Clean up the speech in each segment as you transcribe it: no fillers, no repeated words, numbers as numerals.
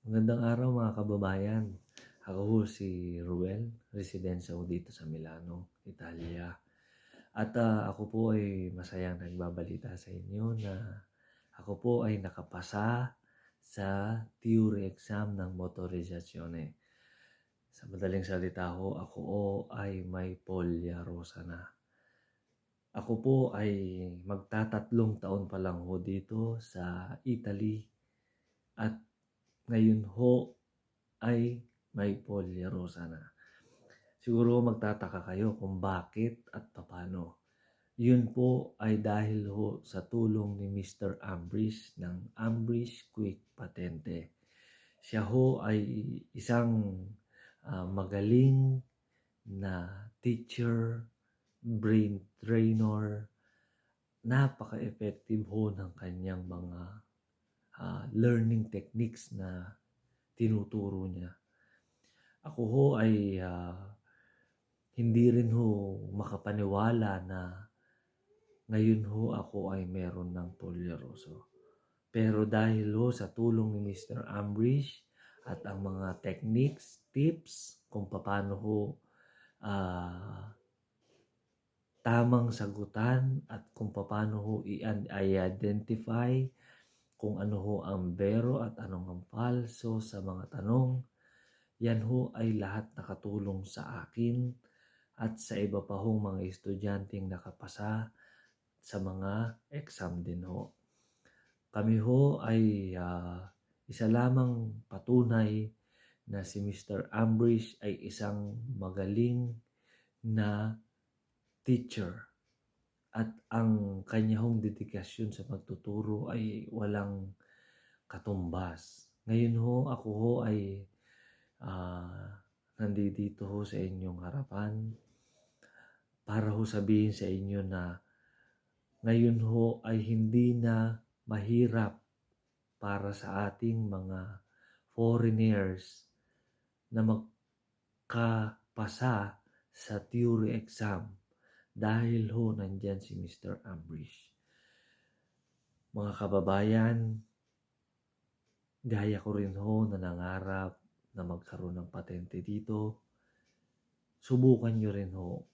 Magandang araw mga kababayan. Ako ho si Ruel, residensya ko dito sa Milano, Italia. At ako po ay masayang nagbabalita sa inyo na ako po ay nakapasa sa theory exam ng motorizzazione. Sa madaling salita ho, ako ho ay may polya rosa na. Ako po ay magtatatlong taon pa lang ho dito sa Italy at ngayon ho ay may polya rosa na. Siguro magtataka kayo kung bakit at paano. Yun po ay dahil ho sa tulong ni Mr. Ambrish ng Ambrish Quick Patente. Siya ho ay isang magaling na teacher, brain trainer. Napaka-effective ho ng kanyang mga learning techniques na tinuturo niya. Ako ho ay hindi rin ho makapaniwala na ngayon ho ako ay meron ng polyaroso. Pero dahil ho sa tulong ni Mr. Ambrish at ang mga techniques, tips kung paano ho tamang sagutan at kung paano ho i-identify kung ano ho ang bero at anong ang falso sa mga tanong. Yan ho ay lahat nakatulong sa akin at sa iba pa hong mga estudyanteng nakapasa sa mga exam din ho. Kami ho ay isa lamang patunay na si Mr. Ambrish ay isang magaling na teacher at ang kanya hong dedikasyon sa pagtuturo ay walang katumbas. Ngayon ho, ako ho ay nandito ho sa inyong harapan para ho sabihin sa inyo na ngayon ho ay hindi na mahirap para sa ating mga foreigners na magkapasa sa theory exam dahil ho nandyan si Mr. Ambrish. Mga kababayan, gaya ko rin ho na nangarap na magkaroon ng patente dito. Subukan nyo rin ho.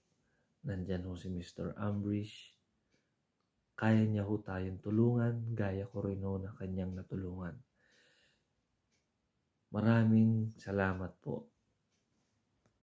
Nandyan ho si Mr. Ambrish. Kaya niya ho tayong tulungan, gaya ko rin ho na kanyang natulungan. Maraming salamat po.